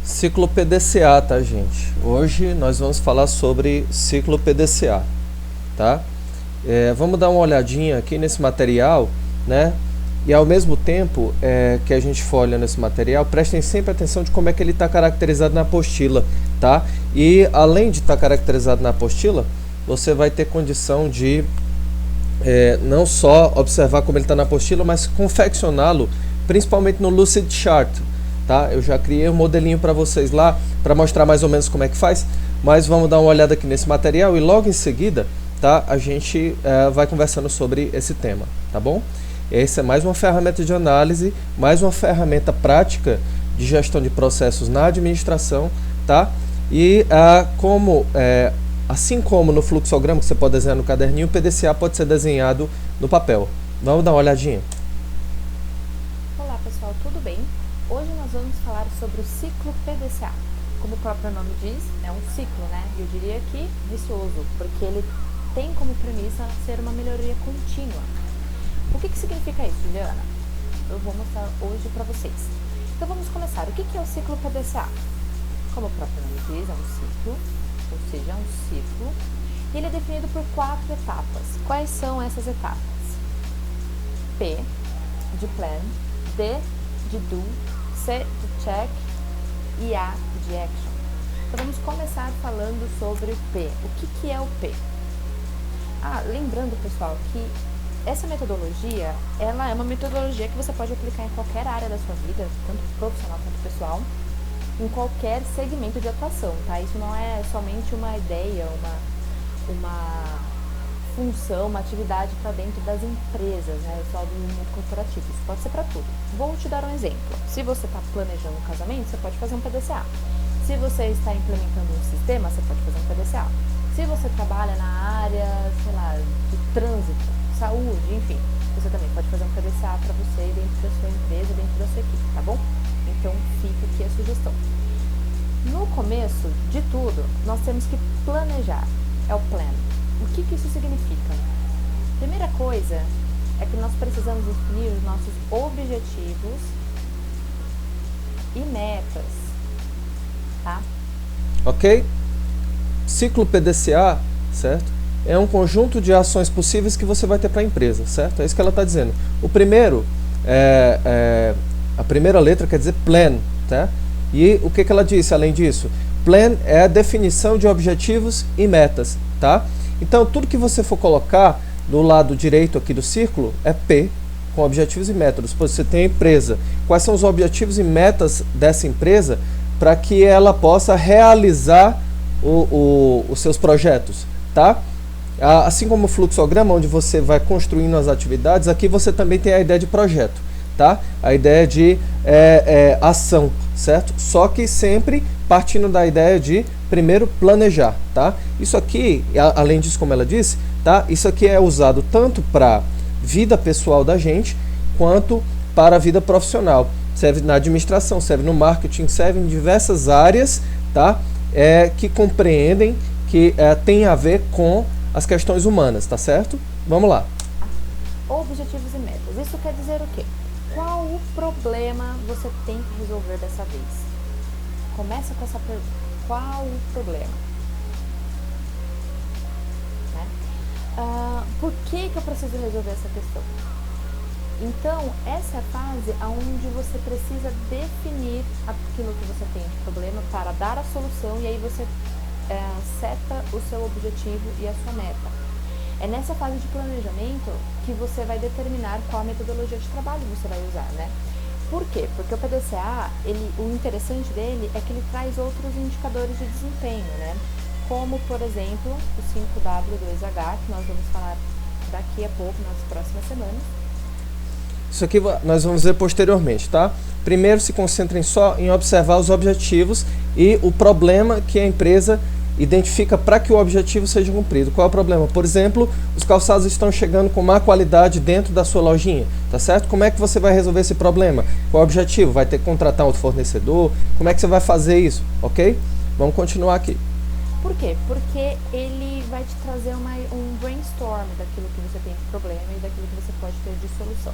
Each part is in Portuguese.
Ciclo PDCA, tá, gente? Hoje nós vamos falar sobre ciclo PDCA, tá? Vamos dar uma olhadinha aqui nesse material, né? E ao mesmo tempo que a gente for olhando esse material, prestem sempre atenção de como é que ele está caracterizado na apostila, tá? E além de estar caracterizado na apostila, você vai ter condição de não só observar como ele está na apostila, mas confeccioná-lo, principalmente no Lucidchart. Tá? Eu já criei um modelinho para vocês lá, para mostrar mais ou menos como é que faz, mas vamos dar uma olhada aqui nesse material e logo em seguida, tá, a gente vai conversando sobre esse tema, tá bom? Essa é mais uma ferramenta de análise, mais uma ferramenta prática de gestão de processos na administração, tá? E assim como no fluxograma que você pode desenhar no caderninho, o PDCA pode ser desenhado no papel. Vamos dar uma olhadinha. Olá pessoal, tudo bem? Hoje nós vamos falar sobre o ciclo PDCA. Como o próprio nome diz, é um ciclo, né? Eu diria que vicioso, porque ele tem como premissa ser uma melhoria contínua. O que significa isso, Juliana? Eu vou mostrar hoje para vocês. Então vamos começar. O que é o ciclo PDCA? Como o próprio nome diz, é um ciclo, ou seja, é um ciclo. E ele é definido por 4 etapas. Quais são essas etapas? P de plan, D de do, C de check e A de action. Então vamos começar falando sobre o P. O que é o P? Lembrando, pessoal, que essa metodologia, ela é uma metodologia que você pode aplicar em qualquer área da sua vida, tanto profissional quanto pessoal, em qualquer segmento de atuação, tá? Isso não é somente uma ideia, uma função, uma atividade para dentro das empresas, né? Só do mundo corporativo. Isso pode ser para tudo. Vou te dar um exemplo. Se você está planejando um casamento, você pode fazer um PDCA. Se você está implementando um sistema, você pode fazer um PDCA. Se você trabalha na área, sei lá, de trânsito, saúde, enfim, você também pode fazer um PDCA para você dentro da sua empresa, dentro da sua equipe, tá bom? Então fica aqui a sugestão. No começo de tudo, nós temos que planejar. É o plan. O que isso significa? Primeira coisa é que nós precisamos definir os nossos objetivos e metas, tá? Ok? Ciclo PDCA, certo? É um conjunto de ações possíveis que você vai ter para a empresa, certo? É isso que ela está dizendo. O primeiro, a primeira letra quer dizer plan, tá? E o que ela disse além disso? Plan é a definição de objetivos e metas, tá? Então, tudo que você for colocar do lado direito aqui do círculo é P, com objetivos e métodos. Pois você tem a empresa. Quais são os objetivos e metas dessa empresa para que ela possa realizar os seus projetos, tá? Assim como o fluxograma, onde você vai construindo as atividades, aqui você também tem a ideia de projeto, tá? A ideia de ação, certo? Só que sempre partindo da ideia de primeiro planejar, tá? Isso aqui, além disso, como ela disse, tá? Isso aqui é usado tanto para vida pessoal da gente, quanto para a vida profissional. Serve na administração, serve no marketing, serve em diversas áreas, tá? Que compreendem, que tem a ver com as questões humanas, tá certo? Vamos lá. Objetivos e metas. Isso quer dizer o quê? Qual o problema você tem que resolver dessa vez? Começa com essa pergunta. Qual o problema? Né? Por que eu preciso resolver essa questão? Então, essa é a fase onde você precisa definir aquilo que você tem de problema para dar a solução, e aí você seta o seu objetivo e a sua meta. É nessa fase de planejamento que você vai determinar qual metodologia de trabalho você vai usar, né? Por quê? Porque o PDCA, o interessante dele é que ele traz outros indicadores de desempenho, né? Como, por exemplo, o 5W2H, que nós vamos falar daqui a pouco, nas próximas semanas. Isso aqui nós vamos ver posteriormente, tá? Primeiro se concentrem só em observar os objetivos e o problema que a empresa identifica para que o objetivo seja cumprido. Qual é o problema? Por exemplo, os calçados estão chegando com má qualidade dentro da sua lojinha, tá certo? Como é que você vai resolver esse problema? Qual é o objetivo? Vai ter que contratar outro fornecedor? Como é que você vai fazer isso? Ok? Vamos continuar aqui. Por quê? Porque ele vai te trazer um brainstorm daquilo que você tem de problema e daquilo que você pode ter de solução.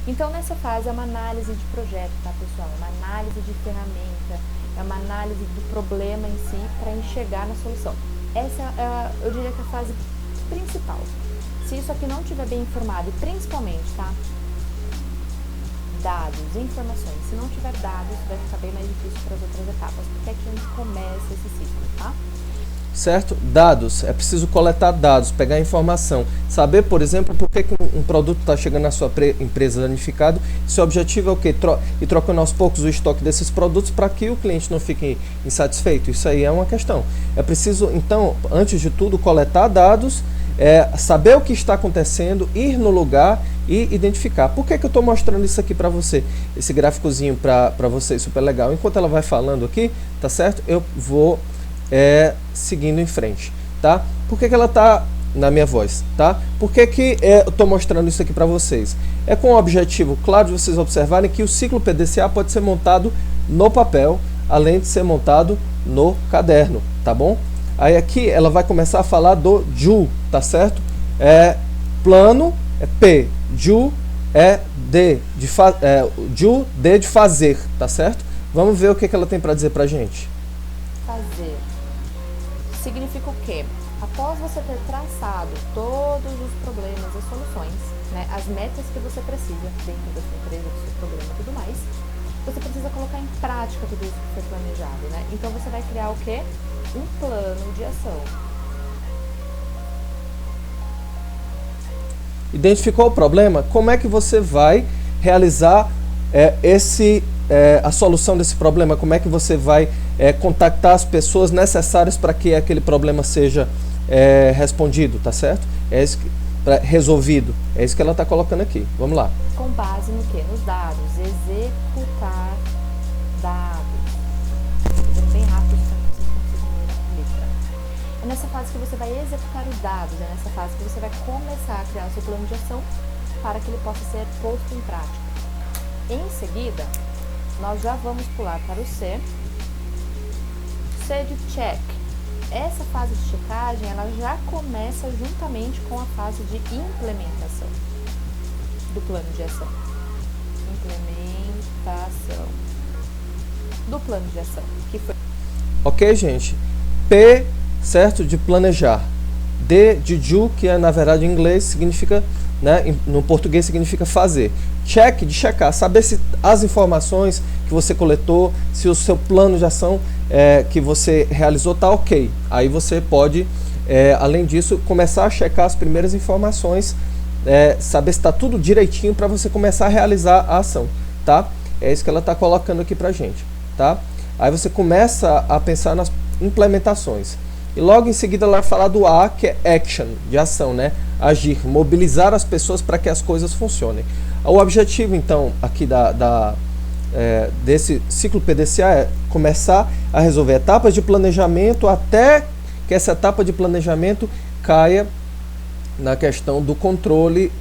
Então, nessa fase é uma análise de projeto, tá, pessoal? É uma análise de ferramenta, é uma análise do problema em si para enxergar na solução. Essa é, eu diria que é a fase principal. Se isso aqui não estiver bem informado, e principalmente, tá? Dados, informações. Se não tiver dados, vai ficar bem mais difícil para as outras etapas, porque aqui a gente começa esse ciclo, tá? Certo? Dados. É preciso coletar dados, pegar informação. Saber, por exemplo, por que um produto está chegando na sua empresa danificado. Seu objetivo é o quê? Ir trocando aos poucos o estoque desses produtos para que o cliente não fique insatisfeito. Isso aí é uma questão. É preciso, então, antes de tudo, coletar dados, saber o que está acontecendo, ir no lugar e identificar. Por que eu estou mostrando isso aqui para você? Esse gráficozinho para vocês, super legal. Enquanto ela vai falando aqui, tá certo? Eu vou seguindo em frente, tá? Por que ela tá na minha voz, tá? Por que eu estou mostrando isso aqui para vocês? É com o objetivo, claro, de vocês observarem que o ciclo PDCA pode ser montado no papel, além de ser montado no caderno, tá bom? Aí aqui ela vai começar a falar do JU, tá certo? Plano é P, JU é D, JU, D de fazer, tá certo? Vamos ver o que ela tem para dizer pra gente. Fazer significa o quê? Após você ter traçado todos os problemas e soluções, né, as metas que você precisa dentro da sua empresa, do seu problema e tudo mais, você precisa colocar em prática tudo isso que foi planejado, né? Então você vai criar o quê? Um plano de ação. Identificou o problema? Como é que você vai realizar a solução desse problema? Como é que você vai contactar as pessoas necessárias para que aquele problema seja respondido, tá certo? Resolvido. É isso que ela está colocando aqui. Vamos lá. Com base no quê? Nos dados. Executar dados. Fazendo bem rápido para que vocês consigam ler a letra. É nessa fase que você vai executar os dados. É nessa fase que você vai começar a criar o seu plano de ação para que ele possa ser posto em prática. Em seguida, nós já vamos pular para o C. C de check. Essa fase de checagem, ela já começa juntamente com a fase de implementação do plano de ação. Implementação do plano de ação, que foi... Ok, gente? P, certo? De planejar. D de do, que na verdade em inglês significa, né, no português significa fazer. Check, de checar, saber se as informações que você coletou, se o seu plano de ação que você realizou está ok. Aí você pode, além disso, começar a checar as primeiras informações, saber se está tudo direitinho para você começar a realizar a ação, tá? É isso que ela está colocando aqui para gente, tá? Aí você começa a pensar nas implementações. E logo em seguida ela vai falar do A, que é action, de ação, né? Agir, mobilizar as pessoas para que as coisas funcionem. O objetivo, então, aqui desse ciclo PDCA é começar a resolver etapas de planejamento até que essa etapa de planejamento caia na questão do controle,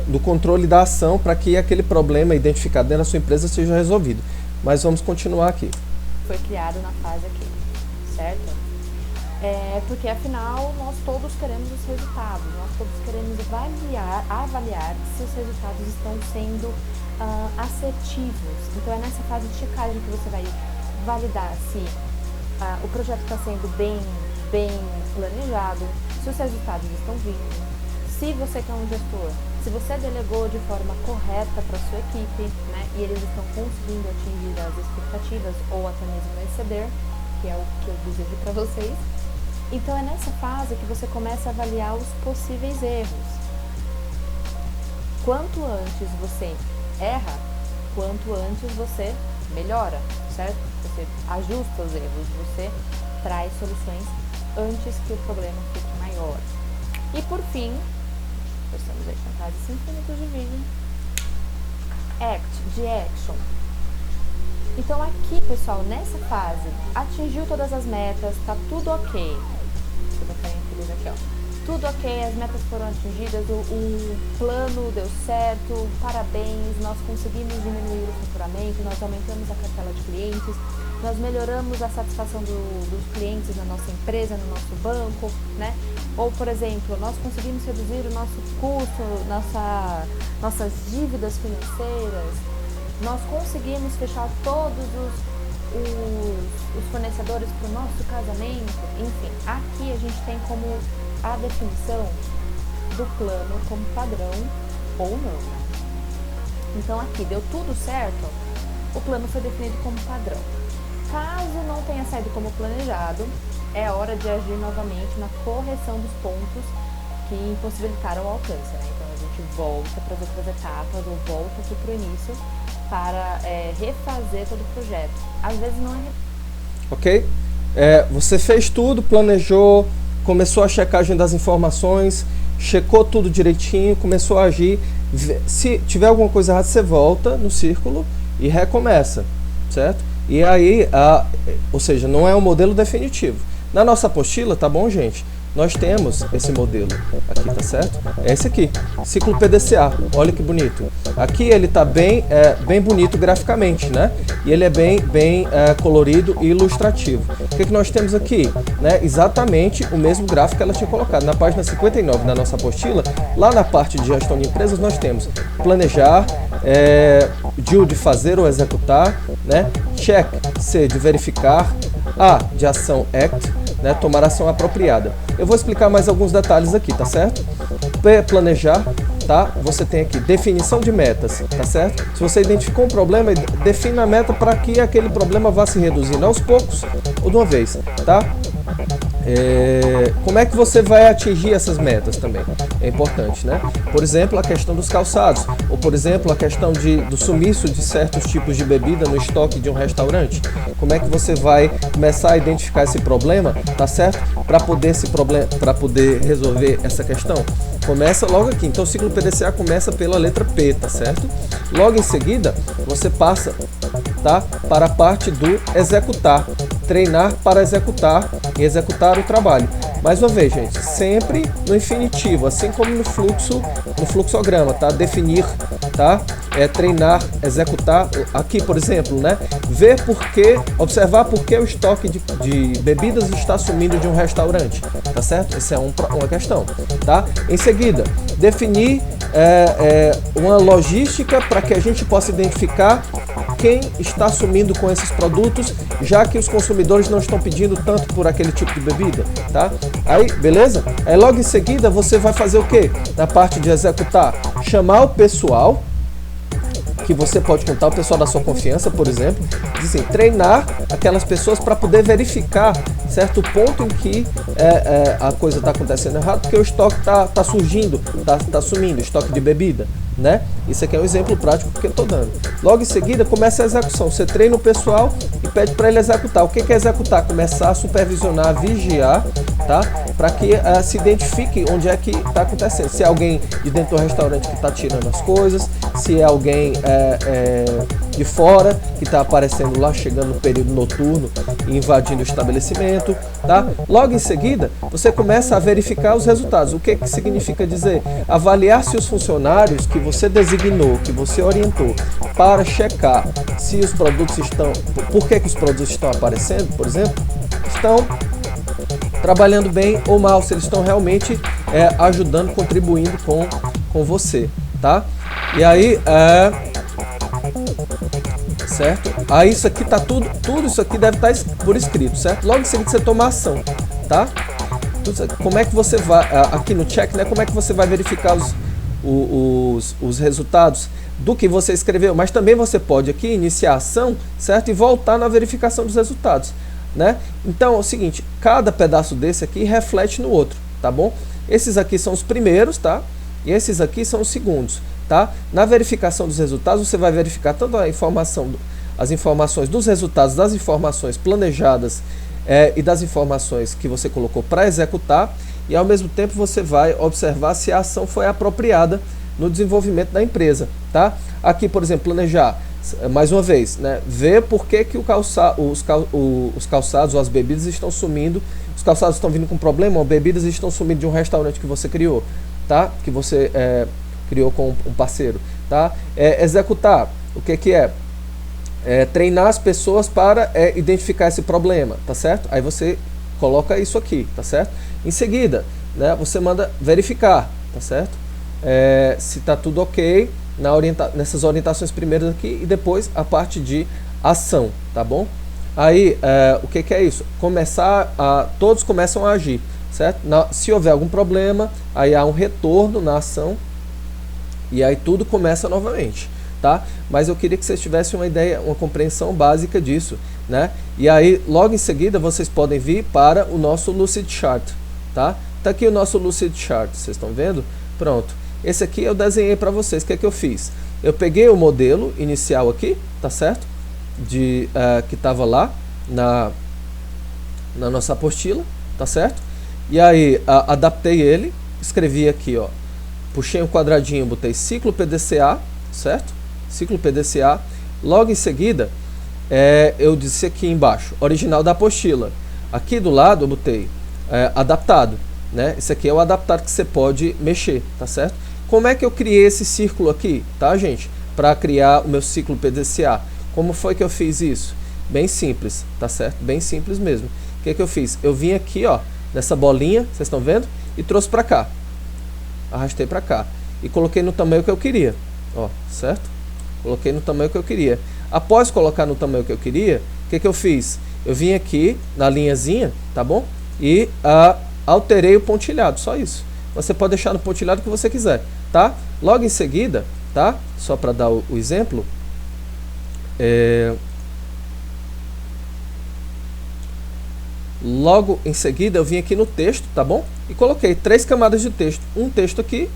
do controle da ação para que aquele problema identificado dentro da sua empresa seja resolvido. Mas vamos continuar aqui. Foi criado na fase aqui, certo? Porque afinal nós todos queremos os resultados, nós todos queremos avaliar se os resultados estão sendo assertivos. Então é nessa fase de checagem que você vai validar se o projeto está sendo bem planejado, se os resultados estão vindo, se você que é um gestor, se você delegou de forma correta para a sua equipe, né, e eles estão conseguindo atingir as expectativas ou até mesmo exceder, que é o que eu desejo para vocês. Então é nessa fase que você começa a avaliar os possíveis erros. Quanto antes você erra, quanto antes você melhora, certo? Você ajusta os erros, você traz soluções antes que o problema fique maior. E por fim, estamos aí com quase 5 minutos de vídeo. Act, de action. Então aqui, pessoal, nessa fase, atingiu todas as metas, tá tudo ok. Aqui, ó. Tudo ok, as metas foram atingidas, o plano deu certo, parabéns, nós conseguimos diminuir o faturamento, nós aumentamos a cartela de clientes, nós melhoramos a satisfação dos clientes na nossa empresa, no nosso banco, né? Ou, por exemplo, nós conseguimos reduzir o nosso custo, nossas dívidas financeiras, nós conseguimos fechar todos os fornecedores para o nosso casamento, enfim, aqui a gente tem como a definição do plano como padrão ou não, né? Então aqui deu tudo certo, o plano foi definido como padrão. Caso não tenha saído como planejado, é hora de agir novamente na correção dos pontos que impossibilitaram o alcance, né? Então a gente volta para as outras etapas ou volta aqui para o início para refazer todo o projeto. Às vezes não é... Ok? Você fez tudo, planejou, começou a checagem das informações, checou tudo direitinho, começou a agir. Se tiver alguma coisa errada, você volta no círculo e recomeça, certo? E aí, ou seja, não é um modelo definitivo. Na nossa apostila, tá bom, gente? Nós temos esse modelo aqui, tá certo? É esse aqui, ciclo PDCA. Olha que bonito. Aqui ele tá bem bonito graficamente, né? E ele é bem colorido e ilustrativo. O que nós temos aqui? Né? Exatamente o mesmo gráfico que ela tinha colocado. Na página 59 da nossa apostila, lá na parte de gestão de empresas, nós temos planejar, de fazer ou executar, né? Check, C, de verificar, A, de ação, act, né? Tomar ação apropriada. Eu vou explicar mais alguns detalhes aqui, tá certo? P, planejar, tá? Você tem aqui definição de metas, tá certo? Se você identificou um problema, defina a meta para que aquele problema vá se reduzindo aos poucos ou de uma vez, tá? Como é que você vai atingir essas metas também? É importante, né? Por exemplo, a questão dos calçados, ou por exemplo, a questão do sumiço de certos tipos de bebida no estoque de um restaurante. Como é que você vai começar a identificar esse problema, tá certo? Para poder resolver essa questão. Começa logo aqui. Então o ciclo PDCA começa pela letra P, tá certo? Logo em seguida, você passa, tá, para a parte do executar. Treinar para executar e executar o trabalho. Mais uma vez, gente, sempre no infinitivo, assim como no fluxograma, tá? Definir, tá? Treinar, executar. Aqui, por exemplo, né? Observar por que o estoque de bebidas está sumindo de um restaurante, tá certo? Essa é uma questão, tá? Em seguida, definir uma logística para que a gente possa identificar quem está sumindo com esses produtos, já que os consumidores não estão pedindo tanto por aquele tipo de bebida, tá? Aí, beleza? Aí logo em seguida você vai fazer o quê? Na parte de executar, chamar o pessoal, que você pode contar, o pessoal da sua confiança, por exemplo, assim, treinar aquelas pessoas para poder verificar certo ponto em que a coisa está acontecendo errado, porque o estoque está surgindo, está sumindo, estoque de bebida, né? Isso aqui é um exemplo prático que eu estou dando. Logo em seguida começa a execução, você treina o pessoal e pede para ele executar. O que é executar? Começar a supervisionar, vigiar, tá? Para que se identifique onde é que está acontecendo. Se é alguém de dentro do restaurante que está tirando as coisas, se é alguém de fora que está aparecendo lá, chegando no período noturno e invadindo o estabelecimento, tá? Logo em seguida, você começa a verificar os resultados. O que significa dizer? Avaliar se os funcionários que você designou, que você orientou para checar se os produtos por que os produtos estão aparecendo, por exemplo, estão trabalhando bem ou mal, se eles estão realmente ajudando, contribuindo com você, tá? E aí, certo? Aí isso aqui tá tudo isso aqui deve estar por escrito, certo? Logo em seguida você toma ação, tá? Como é que você vai, aqui no check, né? Como é que você vai verificar os resultados do que você escreveu? Mas também você pode aqui iniciar a ação, certo? E voltar na verificação dos resultados, né? Então é o seguinte, cada pedaço desse aqui reflete no outro, tá bom? Esses aqui são os primeiros, tá? E esses aqui são os segundos, tá? Na verificação dos resultados, você vai verificar toda a informação, as informações dos resultados, das informações planejadas e das informações que você colocou para executar, e ao mesmo tempo você vai observar se a ação foi apropriada no desenvolvimento da empresa, tá? Aqui, por exemplo, planejar, mais uma vez, né? Ver por que os calçados ou as bebidas estão sumindo, os calçados estão vindo com problema, ou bebidas estão sumindo de um restaurante que você criou, tá? Que você criou com um parceiro, tá? Executar, o que é? treinar as pessoas para identificar esse problema, tá certo? Aí você coloca isso aqui, tá certo? Em seguida, né, você manda verificar, tá certo? Se tá tudo ok nessas orientações primeiras aqui e depois a parte de ação, tá bom? Aí, o que é isso? Todos começam a agir, certo? Se houver algum problema, aí há um retorno na ação e aí tudo começa novamente, tá? Mas eu queria que vocês tivessem uma ideia, uma compreensão básica disso, né? E aí, logo em seguida, vocês podem vir para o nosso Lucid Chart, tá? Tá aqui o nosso Lucid Chart, vocês estão vendo? Pronto. Esse aqui eu desenhei para vocês. O que é que eu fiz? Eu peguei o modelo inicial aqui, tá certo? Que estava lá na nossa apostila, tá certo? E aí adaptei ele, escrevi aqui, ó, puxei um quadradinho, botei ciclo PDCA, certo? Ciclo PDCA. Logo em seguida, eu disse aqui embaixo, original da apostila. Aqui do lado eu botei adaptado, né? Esse aqui é o adaptado que você pode mexer, tá certo? Como é que eu criei esse círculo aqui, tá, gente? Para criar o meu ciclo PDCA. Como foi que eu fiz isso? Bem simples, tá certo? Bem simples mesmo. O que eu fiz? Eu vim aqui, ó, nessa bolinha, vocês estão vendo? E trouxe para cá. Arrastei para cá. E coloquei no tamanho que eu queria, ó, certo? Coloquei no tamanho que eu queria. Após colocar no tamanho que eu queria, o que eu fiz? Eu vim aqui na linhazinha, tá bom? E alterei o pontilhado, só isso. Você pode deixar no pontilhado que você quiser, tá? Logo em seguida, tá? Só para dar o exemplo, logo em seguida eu vim aqui no texto, tá bom? E coloquei 3 camadas de texto. Um texto aqui,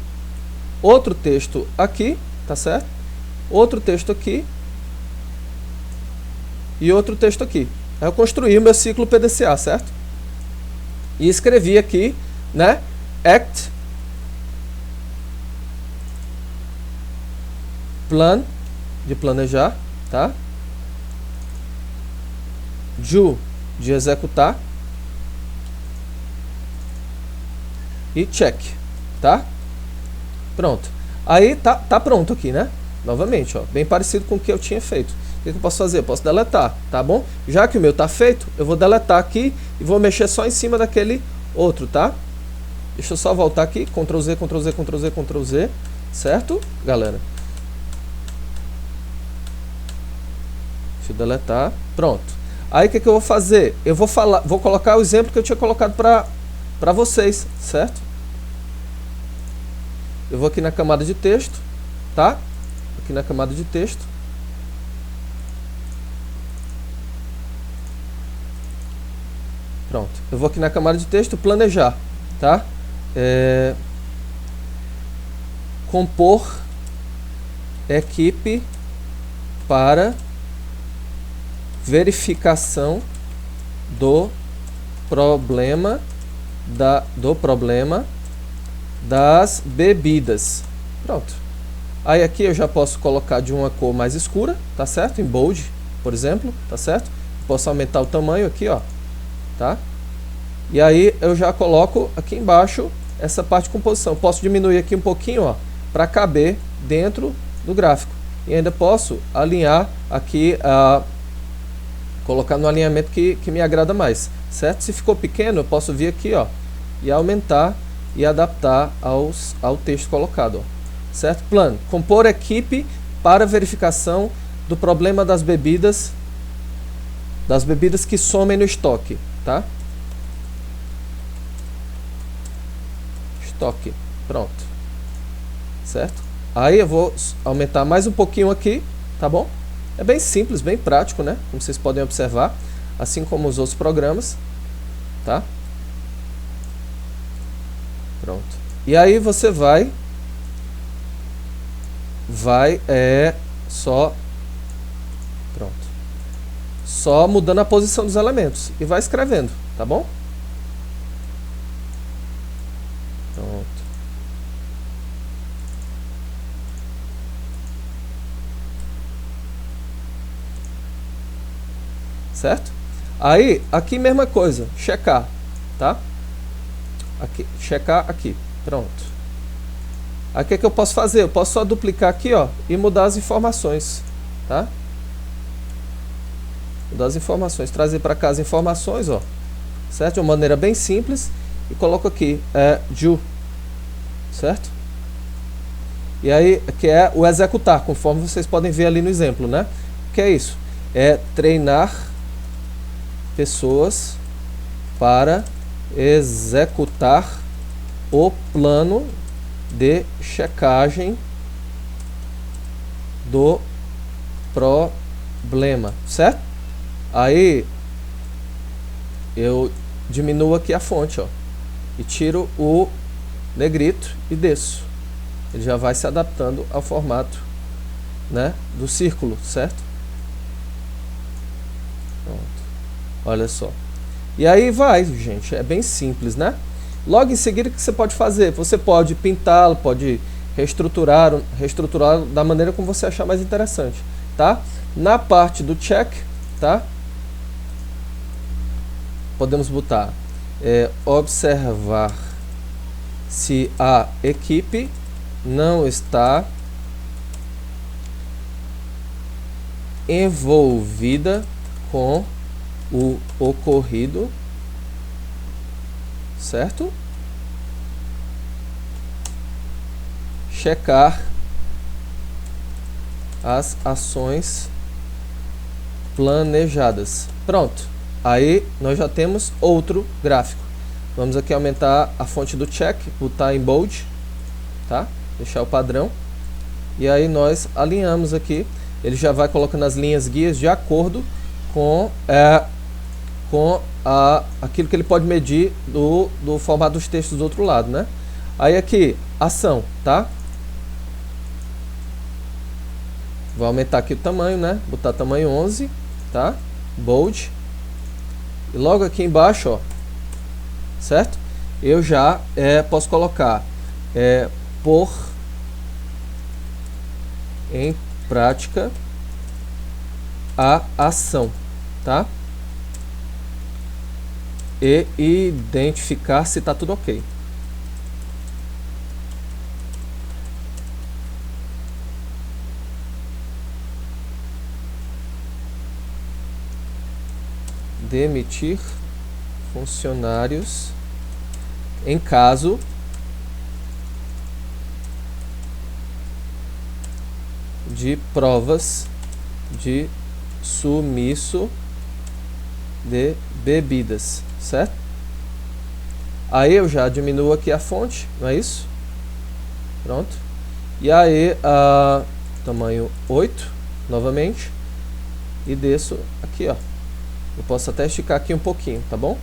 outro texto aqui, tá certo? Outro texto aqui e outro texto aqui. Aí eu construí o meu ciclo PDCA, certo? E escrevi aqui, né? Act, plan, de planejar, tá? Do, de executar. E check, tá? Pronto. Aí tá pronto aqui, né? Novamente, ó, bem parecido com o que eu tinha feito. O que eu posso fazer? Eu posso deletar, tá bom? Já que o meu tá feito, eu vou deletar aqui e vou mexer só em cima daquele outro, tá? Deixa eu só voltar aqui, Ctrl Z, Ctrl Z, Ctrl Z, Ctrl Z, certo, galera? Deixa eu deletar, pronto. Aí o que eu vou fazer? Eu vou colocar o exemplo que eu tinha colocado para vocês, certo? Eu vou aqui na camada de texto, tá? Aqui na camada de texto. Pronto. Eu vou aqui na camada de texto, planejar, tá? Compor equipe para verificação do problema das bebidas. Pronto. Aí aqui eu já posso colocar de uma cor mais escura, tá certo? Em bold, por exemplo, tá certo? Posso aumentar o tamanho aqui, ó, tá? E aí eu já coloco aqui embaixo essa parte de composição. Posso diminuir aqui um pouquinho, ó, para caber dentro do gráfico. E ainda posso alinhar aqui, colocar no alinhamento que me agrada mais, certo? Se ficou pequeno, eu posso vir aqui, ó, e aumentar e adaptar ao texto colocado, ó. Certo? Plano. Compor equipe para verificação do problema das bebidas que somem no estoque, tá? Estoque. Pronto. Certo? Aí eu vou aumentar mais um pouquinho aqui, tá bom? É bem simples, bem prático, né? Como vocês podem observar, assim como os outros programas, tá? Pronto. E aí você vai só mudando a posição dos elementos e vai escrevendo, tá bom? Pronto. Certo? Aí, aqui mesma coisa, checar, tá? Aqui, checar aqui, pronto. Aí o que eu posso fazer? Eu posso só duplicar aqui, ó, e mudar as informações, tá? Mudar as informações, trazer para cá as informações, ó, certo? De uma maneira bem simples, e coloco aqui, do, certo? E aí, que é o executar, conforme vocês podem ver ali no exemplo, né? O que é isso? É treinar pessoas para executar o plano de checagem do problema, certo? Aí eu diminuo aqui a fonte, ó, e tiro o negrito e desço. Ele já vai se adaptando ao formato, né, do círculo, certo? Pronto. Olha só. E aí vai, gente, é bem simples, né? Logo em seguida, o que você pode fazer? Você pode pintá-lo, pode reestruturar da maneira como você achar mais interessante, tá? Na parte do check, tá? Podemos botar observar se a equipe não está envolvida com o ocorrido, certo? Checar as ações planejadas. Pronto. Aí nós já temos outro gráfico. Vamos aqui aumentar a fonte do check, botar em bold, tá? Deixar o padrão. E aí nós alinhamos aqui. Ele já vai colocando as linhas guias de acordo com aquilo que ele pode medir do formato dos textos do outro lado, né? Aí aqui, ação, tá? Vou aumentar aqui o tamanho, né? Botar tamanho 11, tá? Bold. E logo aqui embaixo, ó, certo? Eu já posso colocar pôr em prática a ação, tá? E identificar se está tudo ok. Demitir funcionários em caso de provas de sumiço de bebidas, certo? Aí eu já diminuo aqui a fonte, não é isso? Pronto. E aí, tamanho 8, novamente, e desço aqui, ó. Eu posso até esticar aqui um pouquinho, tá bom?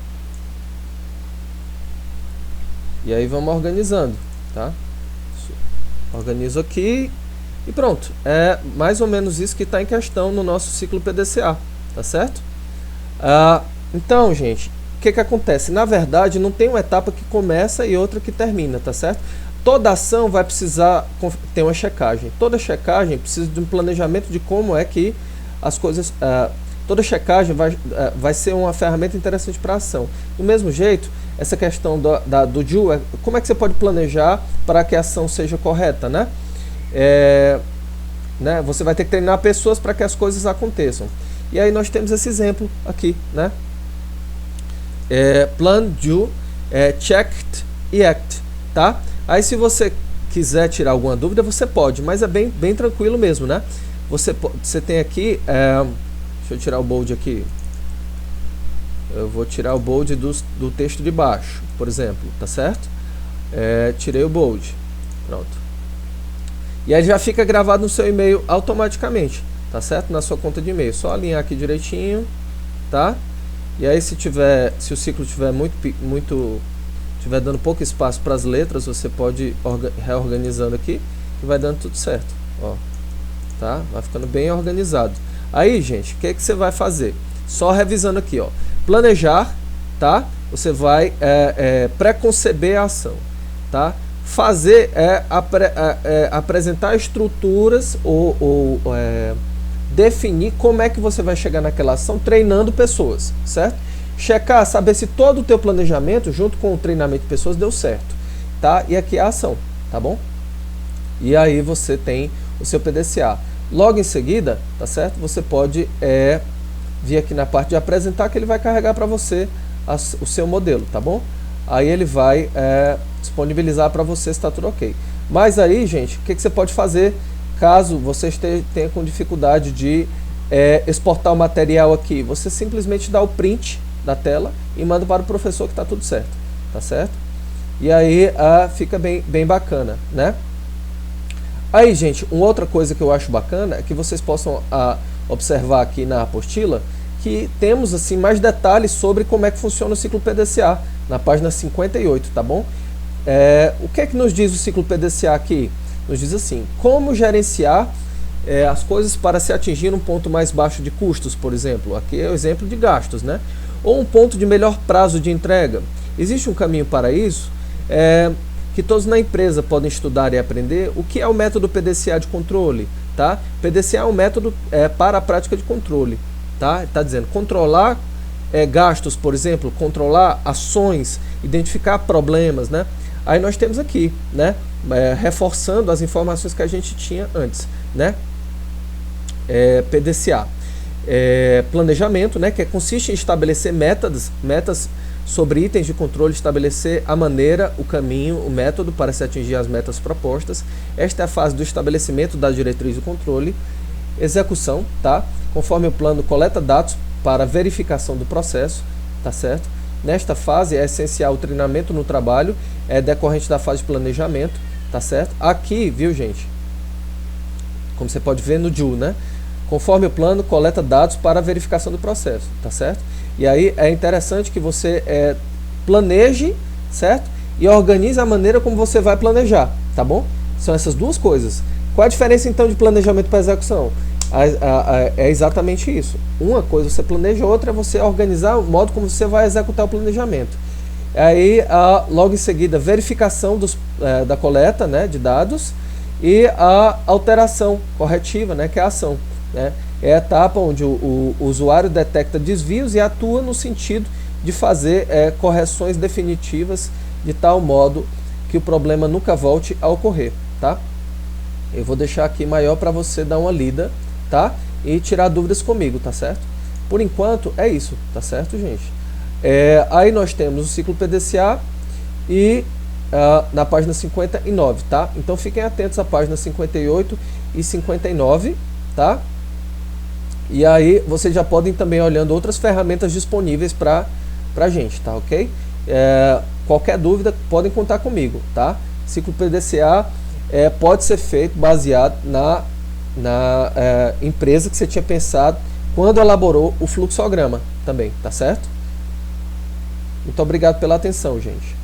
E aí vamos organizando, tá? Organizo aqui e pronto. É mais ou menos isso que está em questão no nosso ciclo PDCA, tá certo? Então, gente, o que acontece? Na verdade, não tem uma etapa que começa e outra que termina, tá certo? Toda ação vai precisar ter uma checagem. Toda checagem precisa de um planejamento de como é que as coisas... toda checagem vai ser uma ferramenta interessante para a ação. Do mesmo jeito, essa questão do do, como é que você pode planejar para que a ação seja correta, né? Você vai ter que treinar pessoas para que as coisas aconteçam. E aí nós temos esse exemplo aqui, né? Plan, do, checked e act, tá? Aí se você quiser tirar alguma dúvida, você pode, mas é bem tranquilo mesmo, né? Você tem aqui... deixa eu tirar o bold aqui. Eu vou tirar o bold do texto de baixo, por exemplo, tá certo? Tirei o bold. Pronto. E aí já fica gravado no seu e-mail automaticamente, tá certo? Na sua conta de e-mail. Só alinhar aqui direitinho, tá? E aí se o ciclo tiver tiver dando pouco espaço para as letras, você pode reorganizando aqui e vai dando tudo certo, ó. Tá? Vai ficando bem organizado. Aí, gente, o que você vai fazer? Só revisando aqui, ó. Planejar, tá? Você vai preconceber a ação, tá? Fazer apresentar estruturas ou definir como é que você vai chegar naquela ação treinando pessoas, certo? Checar, saber se todo o teu planejamento junto com o treinamento de pessoas deu certo, tá? E aqui é a ação, tá bom? E aí você tem o seu PDCA. Logo em seguida, tá certo? Você pode vir aqui na parte de apresentar, que ele vai carregar para você o seu modelo, tá bom? Aí ele vai disponibilizar para você se está tudo ok. Mas aí, gente, o que você pode fazer caso você tenha com dificuldade de exportar o material aqui? Você simplesmente dá o print da tela e manda para o professor que está tudo certo, tá certo? E aí fica bem bacana, né? Aí, gente, uma outra coisa que eu acho bacana é que vocês possam observar aqui na apostila que temos assim mais detalhes sobre como é que funciona o ciclo PDCA, na página 58, tá bom? O que é que nos diz o ciclo PDCA aqui? Nos diz assim, como gerenciar as coisas para se atingir um ponto mais baixo de custos, por exemplo. Aqui é o exemplo de gastos, né? Ou um ponto de melhor prazo de entrega. Existe um caminho para isso? Que todos na empresa podem estudar e aprender o que é o método PDCA de controle, tá? PDCA é um método para a prática de controle, tá? Está dizendo controlar gastos, por exemplo, controlar ações, identificar problemas, né? Aí nós temos aqui, né? Reforçando as informações que a gente tinha antes, né? PDCA. Planejamento, né? Que consiste em estabelecer metas sobre itens de controle, estabelecer a maneira, o caminho, o método para se atingir as metas propostas. Esta é a fase do estabelecimento da diretriz do controle. Execução, tá? Conforme o plano, coleta dados para verificação do processo, tá certo? Nesta fase é essencial o treinamento no trabalho, decorrente da fase de planejamento, tá certo? Aqui, viu, gente? Como você pode ver no JUL, né? Conforme o plano, coleta dados para verificação do processo, tá certo? E aí é interessante que você planeje, certo? E organize a maneira como você vai planejar, tá bom? São essas duas coisas. Qual a diferença então de planejamento para execução? É exatamente isso. Uma coisa você planeja, outra é você organizar o modo como você vai executar o planejamento. Aí, logo em seguida, verificação da coleta, né, de dados e a alteração corretiva, né, que é a ação. Né? É a etapa onde o usuário detecta desvios e atua no sentido de fazer correções definitivas de tal modo que o problema nunca volte a ocorrer, tá? Eu vou deixar aqui maior para você dar uma lida, tá? E tirar dúvidas comigo, tá certo? Por enquanto é isso, tá certo, gente? Aí nós temos o ciclo PDCA e na página 59, tá? Então fiquem atentos à página 58 e 59, tá? E aí vocês já podem também olhando outras ferramentas disponíveis para a gente, tá ok? Qualquer dúvida podem contar comigo, tá? Ciclo PDCA pode ser feito baseado na empresa que você tinha pensado quando elaborou o fluxograma também, tá certo? Muito obrigado pela atenção, gente.